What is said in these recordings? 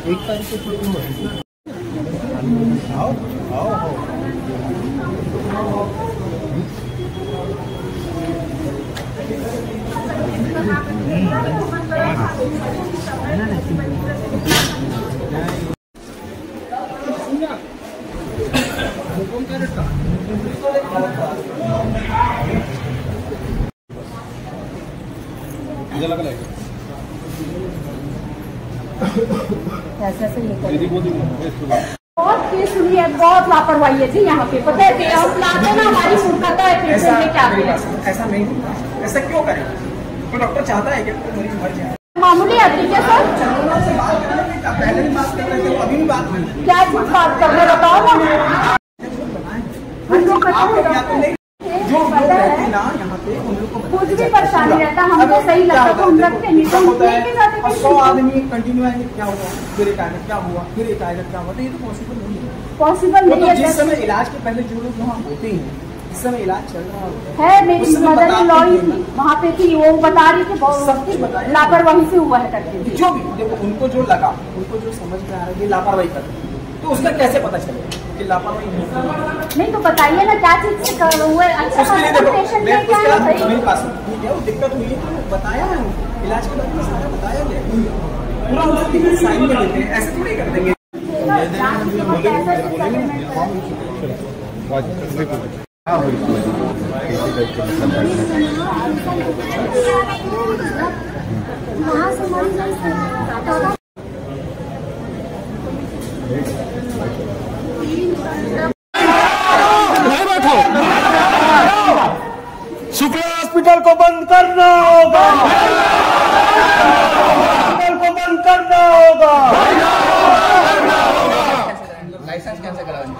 1 तारीख से शुरू हुआ है। आओ आओ आओ। बहुत केस हुई है, बहुत लापरवाही है जी यहाँ पे। पता है हम लाते ना, हमारी मूर्खता है पेशेंट में क्या ऐसा नहीं, ऐसा क्यों करें? तो डॉक्टर चाहता है कि मरीज मर जाए। मामूली आदमी क्या सर? पहले भी बात कर रहे थे, अभी भी बात नहीं। क्या चीज बात कर रहे बताओ ना। जो लोग रहते ना यहाँ पे उन लोग को कुछ भी परेशानी रहता, हमको सही लगता तो हम रखते नहीं, तो लेके जाते। 100 आदमी कंटिन्यू आएंगे, क्या हुआ, फिर एक आएगा क्या हुआ, फिर एक आएगा क्या हुआ, तो ये तो पॉसिबल नहीं है। पॉसिबल नहीं है। जिस समय इलाज के पहले जो लोग वहाँ होते हैं, इस समय इलाज चल रहा है। मेरी मदर इन लॉ ही थी वहाँ पे थी, वो बता रही थी सब कुछ बताया, लापरवाही से हुआ है करके। जो भी देखो, उनको जो लगा, उनको जो समझ में आ रहा है लापरवाही कर, तो उसका कैसे पता चलेगा कि लापरवाही नहीं? तो बताइए ना क्या चीज से हुआ है। अच्छा मेरे पास ठीक है, वो दिक्कत हुई है तो बताया है, इलाज के बारे में सारा बताया गया, पूरा उसको साइन में देते हैं, ऐसे थोड़ी कर देंगे। शुक्ला हॉस्पिटल को बंद करना होगा, हॉस्पिटल को बंद करना होगा। लाइसेंस कैसे कराएंगे?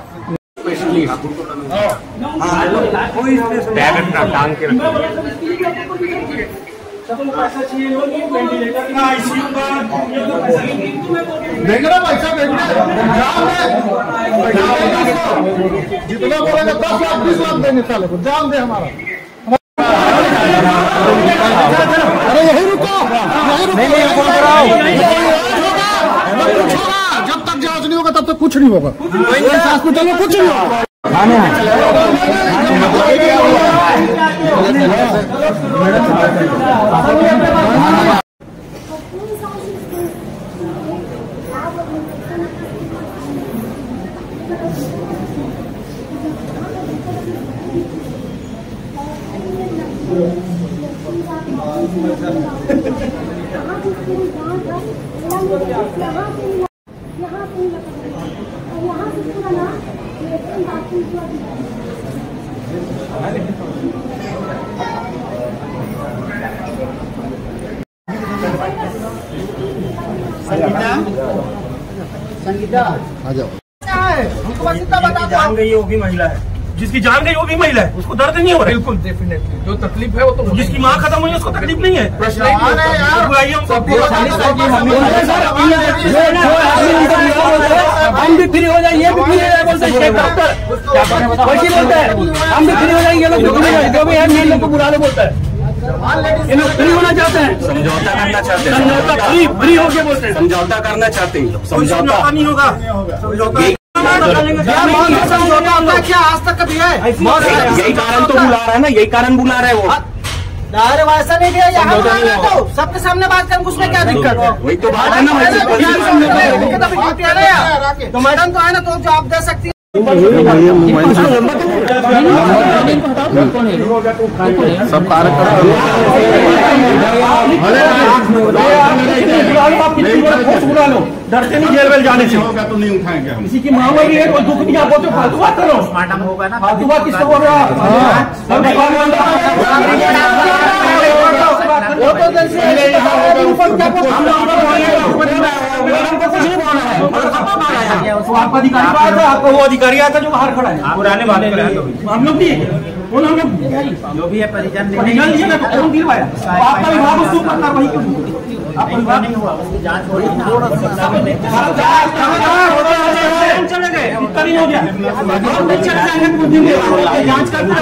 बैग अपना टांग के रखो। देंगे ना पैसा, देंगे जितना बोलेगा 10 लाख 20 लाख देंगे साले को, जान दे हमारा। अरे यही रुको, जब तक जांच नहीं होगा तब तक कुछ नहीं होगा, हॉस्पिटल में कुछ नहीं होगा। संगीता आ जाओ। हमको बस इतना बता दो, जान गई वो भी महिला है, जिसकी जान गई वो भी महिला है, उसको दर्द नहीं हो रहा है। बिल्कुल डेफिनेटली जो तकलीफ है वो तो जिसकी माँ खत्म हुई है उसको तकलीफ नहीं है। प्रश्न हम भी फ्री हो जाएंगे, ये भी फ्री है बोलते हैं डॉक्टर, वैसे बोलते हैं हम भी फ्री हो जाएंगे, ये लोग जो भी है मेन लोग को बुला लो बोलता है, ये लोग फ्री होना चाहते हैं, समझौता करना चाहते हैं, समझौता फ्री हो के बोलते हैं, समझौता करना चाहते हैं, समझौता नहीं होगा, समझौता क्या आज तक कभी है? यही कारण तो बुला रहा है ना, यही कारण बुला रहा है वो। अरे वैसा नहीं किया, यहाँ तो सबके सामने बात करें, उसमें क्या दिक्कत है? वही तो बात है ना, तो मैडम तो है ना, तो जवाब दे सकती है। सब डरते नहीं जेल वेल जाने से, तो नहीं उठाएंगे हम। किसी की माँ मरी है, कोई दुख नहीं, आप बोलते फालतू बात करो, मैडम होगा ना, फालतू बात किसको बोल रहा है? आपका अधिकारी आया था, आपका वो अधिकारी आया था जो बाहर खड़ा है, पुराने वाले हम लोग भी वो हम लोग जो भी है परिजन दिलवाया, आपका विभाग उसको कार्रवाई क्यों? आप परिवार नहीं हुआ, उसकी जांच हो रही है, चले गए, इतना नहीं हो गया, जांच करना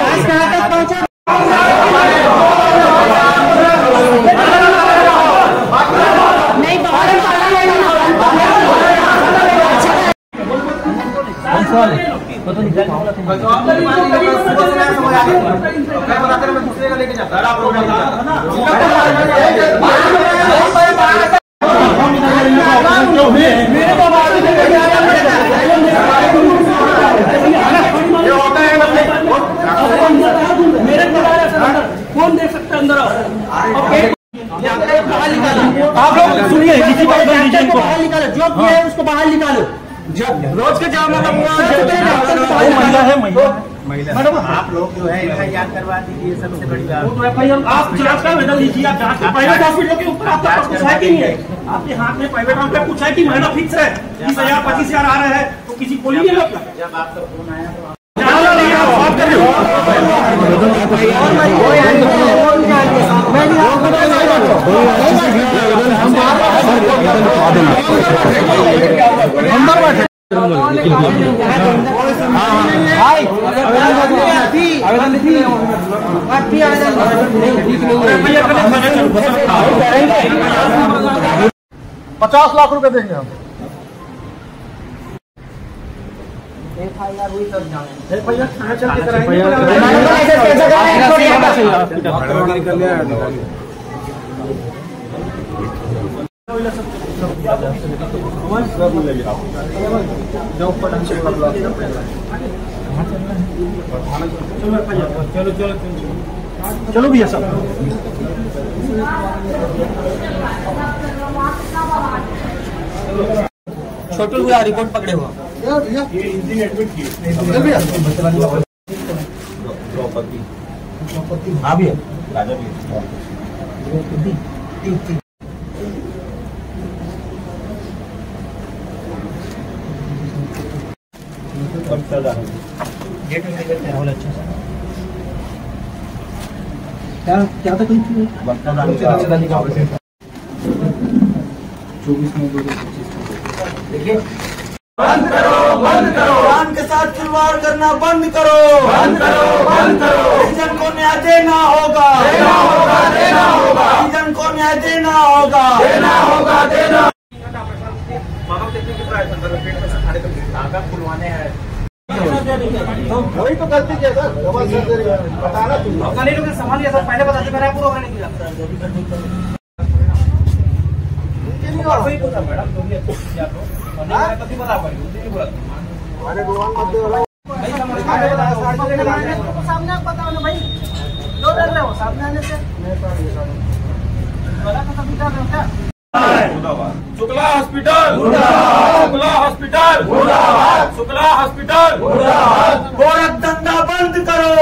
नहीं दूसरे का लेके जाता कौन देख सकता है अंदर? आप लोग सुनिए, किसी को बाहर निकालो, जो किया है उसको बाहर निकालो। रोज के जाम महिला है, मैडम आप लोग जो है याद करवा दीजिए, सबसे बड़ी बात। आप जांच का आवेदन लीजिए, आप जांच प्राइवेट हॉस्पिटल के ऊपर आपका कुछ है कि नहीं है? आपके हाथ में प्राइवेट पे कुछ है कि महीना फिक्स है 20,000 25,000 आ रहा है, तो किसी बोलिए नहीं लगता। जब आपका फोन आया तो आवेदन लिखी 50 लाख रुपए देंगे हम। FIR हुई तब जाएंगे। FIR कहाँ चल के कराएंगे? चलो भैया सब छोटू भैया रिपोर्ट पकड़े हुआ ये इंजन एडमिट किए। हाँ भैया राजा भैया गेट में करते हैं बहुत अच्छा से। क्या था कहीं 24 में 2025 देखिए बंद करो जान के साथ खिलवाड़ करना बंद करो परिजन को न्याय देना होगा परिजन को न्याय देना होगा खुलवाने हैं वही तो गलती किया सर बताना तुम लोग संभाल लिया सर, पहले बता दिया मेरा पूरा नहीं किया मैडम, जो भी कभी बता पाएंगे अरे भगवान मत दे सामने बताओ ना भाई, जो डर रहे हो सामने आने से शुक्ला हॉस्पिटल गोरख धंधा बंद करो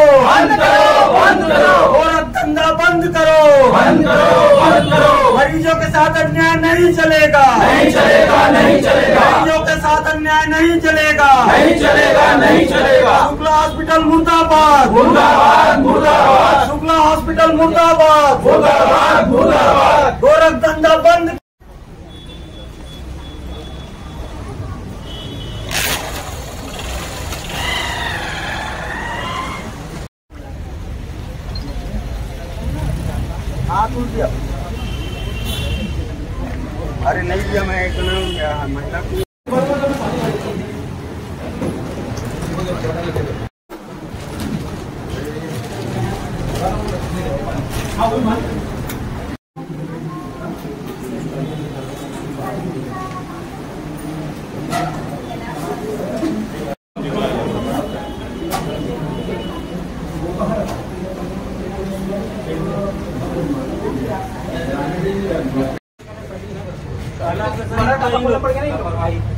गोरख धंधा बंद करो मरीजों के साथ अन्याय नहीं चलेगा मरीजों के साथ अन्याय नहीं चलेगा शुक्ला हॉस्पिटल मुर्दाबाद शुक्ला हॉस्पिटल मुर्दाबाद गोरख धंधा बंद दिया। अरे नहीं दिया, मैं एक महिला को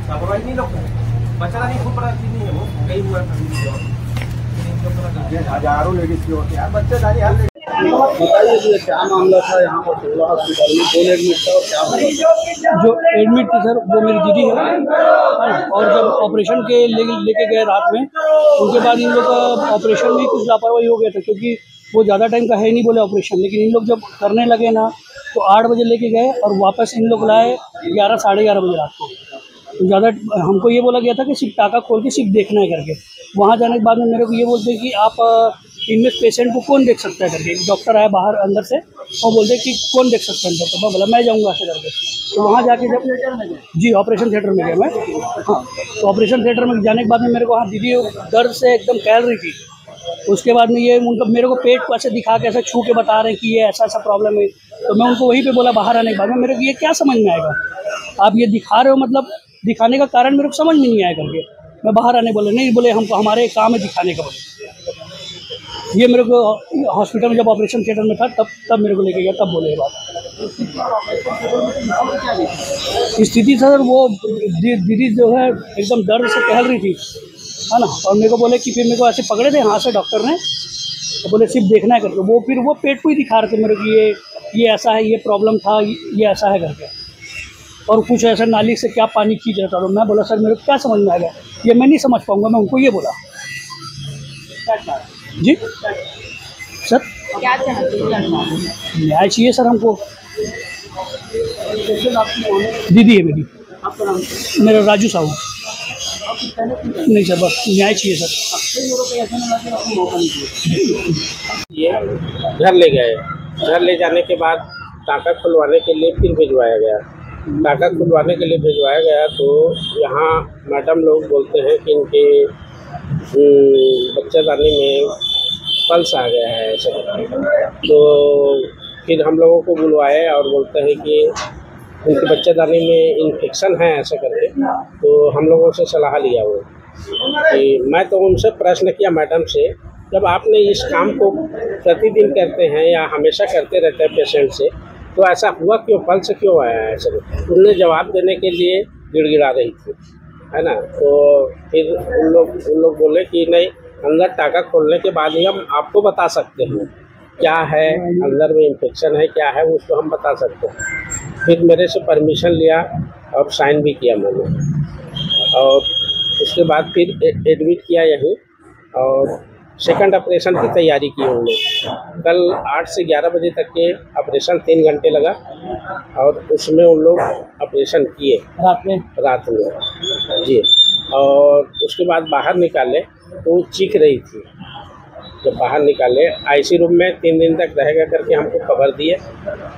लापरवाही नहीं लोग बच्चा नहीं, खूब बड़ा चीज नहीं है वो, कई हुआ हजारों लेडीज की होती है बच्चे सारी हाल। बताइए कि क्या मामला था यहाँ पर शुक्ला हॉस्पिटल में, कौन एडमिट था और क्या जो एडमिट थी सर वो मेरी दीदी है, और जब ऑपरेशन के लेके गए रात में, उनके बाद इन लोग का ऑपरेशन में कुछ लापरवाही हो गया था, क्योंकि वो ज़्यादा टाइम का है नहीं बोले ऑपरेशन, लेकिन इन लोग जब करने लगे ना तो 8 बजे लेके गए और वापस इन लोग लाए 11 साढ़े 11 बजे रात को। तो ज़्यादा हमको ये बोला गया था कि सिर्फ टाका खोल के सिर्फ देखना है करके। वहाँ जाने के बाद में मेरे को ये बोलते हैं कि आप इनमें पेशेंट को कौन देख सकता है करके। डॉक्टर आया बाहर अंदर से और बोलते कि कौन देख सकता है अंदर, तो मैं बोला मैं जाऊँगा ऐसे करके। तो वहाँ जाके जब जी ऑपरेशन थिएटर में गया मैं, हाँ तो ऑपरेशन थिएटर में जाने के बाद में मेरे को हाँ दीदी दर्द से एकदम कहल रही थी। उसके बाद में ये उनका मेरे को पेट को ऐसे दिखा के ऐसे छू के बता रहे हैं कि ये ऐसा ऐसा प्रॉब्लम है। तो मैं उनको वहीं पे बोला बाहर आने के बाद में मेरे को ये क्या समझ में आएगा, आप ये दिखा रहे हो मतलब दिखाने का कारण मेरे को समझ में नहीं आया करके। मैं बाहर आने बोले नहीं, बोले हमको हमारे काम है दिखाने का। बोले ये मेरे को हॉस्पिटल में जब ऑपरेशन थिएटर में था तब मेरे को लेके गया, तब बोले ये बात। स्थिति सर वो दीदी जो है एकदम दर्द से कहल रही थी, है ना। और मेरे को बोले कि फिर मेरे को ऐसे पकड़े थे हाथ से डॉक्टर ने, तो बोले सिर्फ देखना है करके। वो फिर वो पेट को ही दिखा रहे थे मेरे को ये ऐसा है, ये प्रॉब्लम था, ये ऐसा है करके। और कुछ ऐसा नाली से क्या पानी खींच रहा था। तो मैं बोला सर मेरे को क्या समझ में आ गया, ये मैं नहीं समझ पाऊंगा। मैं उनको ये बोला जी सर क्या न्याय चाहिए सर हमको। दीदी है मेरी, मेरा राजू साहू। नहीं सर बस न्याय चाहिए सर। ये घर ले गए, घर ले जाने के बाद टाँका खुलवाने के लिए फिर भिजवाया गया। टाँका खुलवाने के लिए भिजवाया गया तो यहाँ मैडम लोग बोलते हैं कि इनके बच्चादानी में पल्स आ गया है ऐसा। तो फिर हम लोगों को बुलवाए और बोलते हैं कि उनके बच्चादानी में इन्फेक्शन है ऐसा करके। तो हम लोगों से सलाह लिया वो कि मैं तो उनसे प्रश्न किया मैडम से, जब आपने इस काम को प्रतिदिन करते हैं या हमेशा करते रहते हैं पेशेंट से, तो ऐसा हुआ क्यों, पल्स क्यों आया है ऐसा। उनने जवाब देने के लिए गिड़गिड़ा रही थी, है ना। तो फिर उन लोग बोले कि नहीं, अंदर टाँका खोलने के बाद ही हम आपको बता सकते हैं क्या है अंदर में इन्फेक्शन है क्या है, उसको हम बता सकते हैं। फिर मेरे से परमिशन लिया और साइन भी किया मैंने, और उसके बाद फिर एडमिट किया यहीं और सेकंड ऑपरेशन की तैयारी की उन्होंने। कल 8 से 11 बजे तक के ऑपरेशन 3 घंटे लगा और उसमें उन लोग ऑपरेशन किए रात में जी। और उसके बाद बाहर निकाले तो वो चीख रही थी। जब बाहर निकाले आईसी रूम में 3 दिन तक रहेगा करके हमको खबर दिए,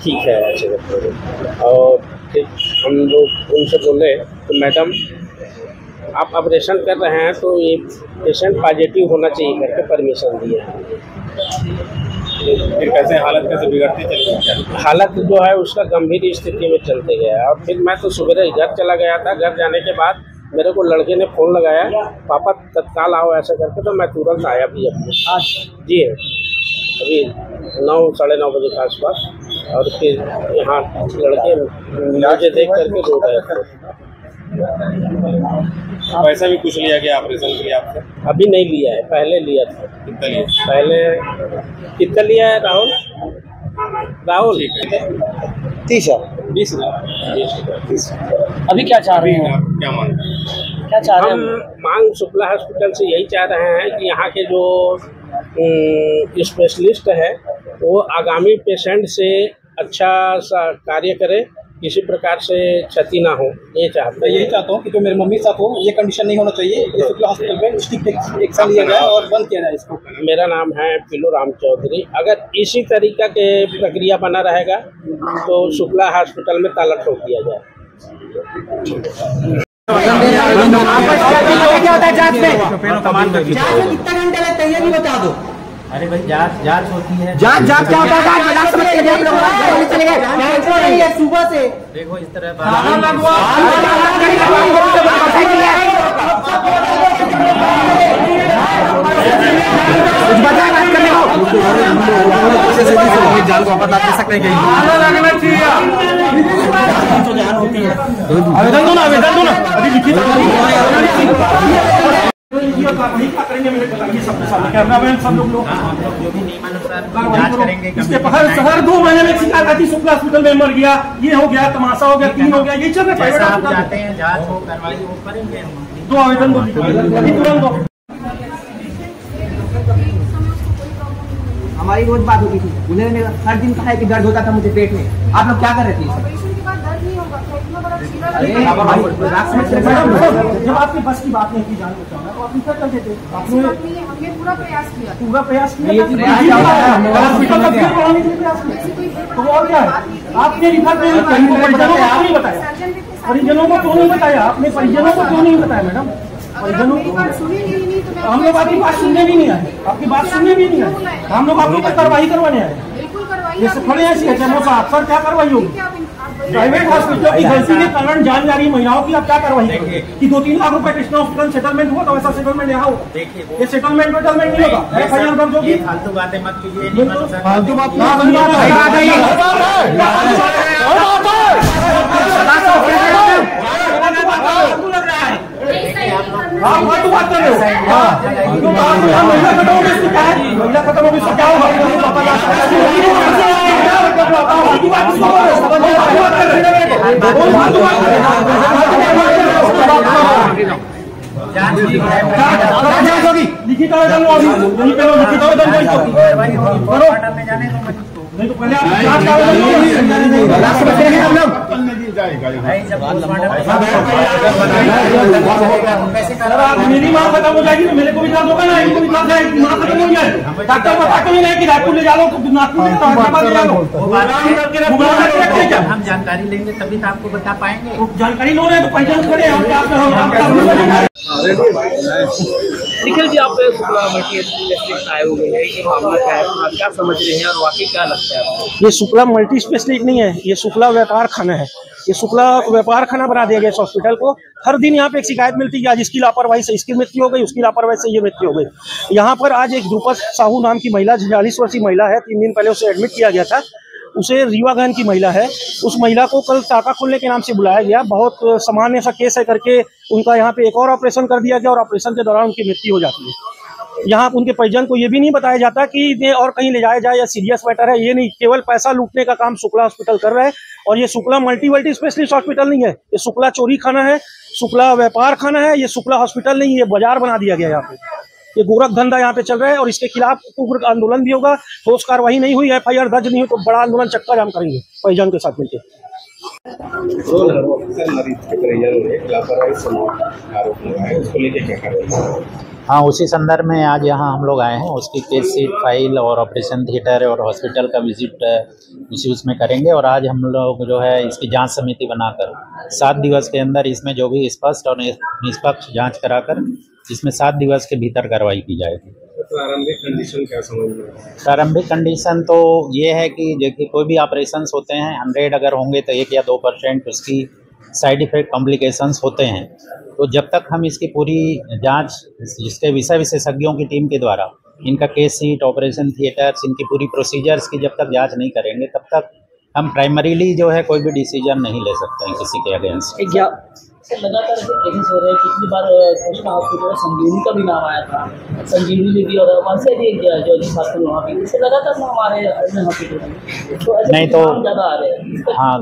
ठीक है ऐसे करके। और फिर हम लोग उनसे बोले तो मैडम आप ऑपरेशन कर रहे हैं तो ये पेशेंट पॉजिटिव होना चाहिए करके परमिशन दिए हैं। फिर कैसे हालत कैसे बिगड़ती चली? हालत जो है उसका गंभीर स्थिति में चलते गया। और फिर मैं तो सवेरे घर चला गया था। घर जाने के बाद मेरे को लड़के ने फ़ोन लगाया, पापा तत्काल आओ ऐसा करके, तो मैं तुरंत आया भी अपने जी। अभी 9 साढ़े 9 बजे के आसपास। और फिर यहाँ लड़के मुझे देख करके रो रहे थे। पैसा भी कुछ लिया गया ऑपरेशन के लिए आपसे? अभी नहीं लिया है, पहले लिया था। कितना लिया? पहले कितना लिया है राहुल? 30,000। अभी क्या चाह रहे हैं? क्या मांग क्या चाह रहे हम हैं? मांग शुक्ला हॉस्पिटल से यही चाह रहे हैं कि यहाँ के जो स्पेशलिस्ट है वो आगामी पेशेंट से अच्छा सा कार्य करे, किसी प्रकार से क्षति ना हो, ये चाहते मैं यही चाहता हूँ कि जो मेरे मम्मी साथ हो ये कंडीशन नहीं होना चाहिए। ये शुक्ला हॉस्पिटल में स्ट्रिक्ट एक्शन लिया जाए और बंद किया जाए इसको। मेरा नाम है पिल्लू राम चौधरी। अगर इसी तरीका के प्रक्रिया बना रहेगा तो शुक्ला हॉस्पिटल में ताला ठोक दिया जाए। क्या होता है जांच में? कितना घंटे लगता है ये भी बता दो। अरे भाई जांच होती है। जांच क्या होता है? चले गए सुबह से देखो इस तरह जान को वापस ला सकते हैं आवेदन दो ना अभी लिखित सब लोग जो भी नियमानुसार जांच करेंगे। हर 2 महीने में शिकायत आती, शुक्ला हॉस्पिटल में मर गया, ये हो गया, तमाशा हो गया, 3 हो गया, ये चल रहा है। जैसा आप चाहते हैं जांच हो करवाई वो करेंगे। 2 आवेदन दो अभी तुरंत दो। हमारी रोज बात होती थी, उन्होंने हर दिन कहा है कि दर्द होता था मुझे पेट में। आप लोग क्या कर रहे थे? ऑपरेशन के बाद दर्द नहीं होगा, इतना बड़ा जब आपकी बस की बात नहीं की जान बचाना तो आप क्या कर देते? हमने पूरा प्रयास किया, पूरा प्रयास किया, हॉस्पिटल तक फिर बढ़ाने के लिए प्रयास किया। तो और क्या है? आपने रिफर परिजनों को क्यों नहीं बताया? परिजनों को क्यों नहीं बताया? आपने परिजनों को क्यों नहीं बताया मैडम? परिजनों को हम लोग आपकी बात सुनने भी नहीं आए, आपकी बात सुनने भी नहीं आए, हम लोग आपके ऊपर कार्रवाई करवाने आए। ये खड़े हैं सीएचएमओ साहब, सर क्या कार्रवाई होगी? प्राइवेट हॉस्पिटल की गलती के कारण जान जा रही महिलाओं की, आप क्या कार्रवाई करेंगे? कि 2-3 लाख रुपए कृष्णा हॉस्पिटल सेटलमेंट हुआ तो वैसा सेटलमेंट यहाँ होगा? ये सेटलमेंट नहीं होगा, एफआईआर दर्ज होगी। फालतू बातें मत कीजिए, फालतू बात आप फालतू बात कर रहे हो। महिला खत्म होगी, क्या होगा? लिखित आवेदन नहीं तो पहले मेरी माँ खत्म हो जाएगी तो मेरे को भी दर्द होगा ना, इनको भी दर्द है, माँ खत्म हो जाए। डॉक्टर बताते ही नहीं कि नागपुर ले जाओ, नागपुर ले जाओ। हम जानकारी लेंगे तभी तो आपको बता पाएंगे। जानकारी लो रहे तो पहचान खड़े हम निखिल जी, आप शुक्ला मल्टी आए हुए हैं, ये मामला क्या है, आप क्या समझ रहे हैं और वाकई क्या लगता है आपको? ये शुक्ला मल्टी स्पेशलिस्ट नहीं है, ये शुक्ला व्यापार खाना है। ये शुक्ला व्यापार खाना बना दिया गया इस हॉस्पिटल को। हर दिन यहाँ पे एक शिकायत मिलती है, आज इसकी लापरवाही से इसकी मृत्यु हो गई, उसकी लापरवाही से ये मृत्यु हो गई। यहाँ पर आज एक द्रुपद साहू नाम की महिला, 46 वर्षीय महिला है, 3 दिन पहले उसे एडमिट किया गया था। उसे रीवागंज की महिला है, उस महिला को कल टाका खोलने के नाम से बुलाया गया। बहुत सामान्य सा केस है करके उनका यहाँ पे एक और ऑपरेशन कर दिया गया और ऑपरेशन के दौरान उनकी मृत्यु हो जाती है। यहाँ उनके परिजन को ये भी नहीं बताया जाता कि ये और कहीं ले जाया जाए या सीरियस मैटर है, ये नहीं, केवल पैसा लूटने का काम शुक्ला हॉस्पिटल कर रहा है। और ये शुक्ला मल्टी स्पेशलिस्ट हॉस्पिटल नहीं है, ये शुक्ला चोरी खाना है, शुक्ला व्यापार खाना है, ये शुक्ला हॉस्पिटल नहीं, ये बाजार बना दिया गया यहाँ पे। ये गोरख धंधा यहाँ पे चल रहा है और इसके खिलाफ उग्र आंदोलन भी होगा। ठोस कार्रवाई नहीं हुई, एफआईआर दर्ज नहीं हुई तो बड़ा आंदोलन चक्का जाम करेंगे परिजन के साथ मिलकर। हाँ, उसी संदर्भ में आज यहाँ हम लोग आए हैं। उसकी केस शीट, फाइल और ऑपरेशन थिएटर और हॉस्पिटल का विजिट उसी उसमें करेंगे। और आज हम लोग जो है इसकी जांच समिति बनाकर 7 दिवस के अंदर इसमें जो भी स्पष्ट और निष्पक्ष जांच कराकर इसमें 7 दिवस के भीतर कार्रवाई की जाएगी। प्रारंभिक कंडीशन क्या समझ में? प्रारंभिक कंडीशन तो ये है कि देखिए कोई भी ऑपरेशंस होते हैं 100 अगर होंगे तो 1 या 2% उसकी साइड इफेक्ट कॉम्प्लिकेशंस होते हैं। तो जब तक हम इसकी पूरी जांच इसके विषय विशेषज्ञों की टीम के द्वारा इनका केस शीट, ऑपरेशन थिएटर्स, इनकी पूरी प्रोसीजर्स की जब तक जांच नहीं करेंगे तब तक हम प्राइमरीली जो है कोई भी डिसीजन नहीं ले सकते हैं किसी के अगेंस्ट। लगातार ऐसे केसेस हो रहे हैं, कितनी बार कृष्णा हॉस्पिटल संजीवनी का भी नाम आया था, संजीवनी भी और वहाँ से भी जो हॉस्पिटल वहाँ भी, इससे लगातार नाम आ रहे हैं हॉस्पिटल नहीं तो ज़्यादा आ रहे हैं। हाँ,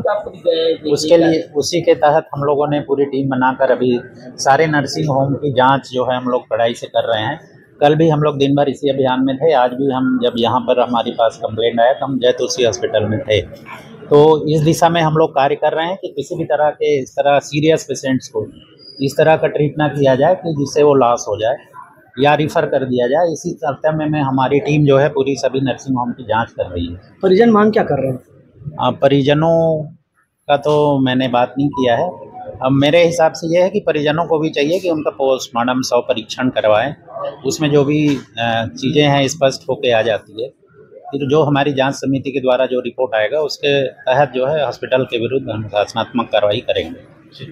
उसके लिए उसी के तहत हम लोगों ने पूरी टीम बनाकर अभी सारे नर्सिंग होम की जाँच जो है हम लोग कड़ाई से कर रहे हैं। कल भी हम लोग दिन भर इसी अभियान में थे, आज भी हम जब यहाँ पर हमारे पास कंप्लेंट आया तो हम जय तुलसी हॉस्पिटल में थे। तो इस दिशा में हम लोग कार्य कर रहे हैं कि किसी भी तरह के इस तरह सीरियस पेशेंट्स को इस तरह का ट्रीट ना किया जाए कि जिससे वो लॉस हो जाए या रिफ़र कर दिया जाए। इसी कर्तव्य में हमारी टीम जो है पूरी सभी नर्सिंग होम की जांच कर रही है। परिजन मांग क्या कर रहे हैं? परिजनों का तो मैंने बात नहीं किया है। अब मेरे हिसाब से यह है कि परिजनों को भी चाहिए कि उनका पोस्टमार्टम शव परीक्षण करवाएं, उसमें जो भी चीज़ें हैं स्पष्ट होके आ जाती है। फिर जो हमारी जांच समिति के द्वारा जो रिपोर्ट आएगा उसके तहत जो है हॉस्पिटल के विरुद्ध अनुशासनात्मक कार्रवाई करेंगे।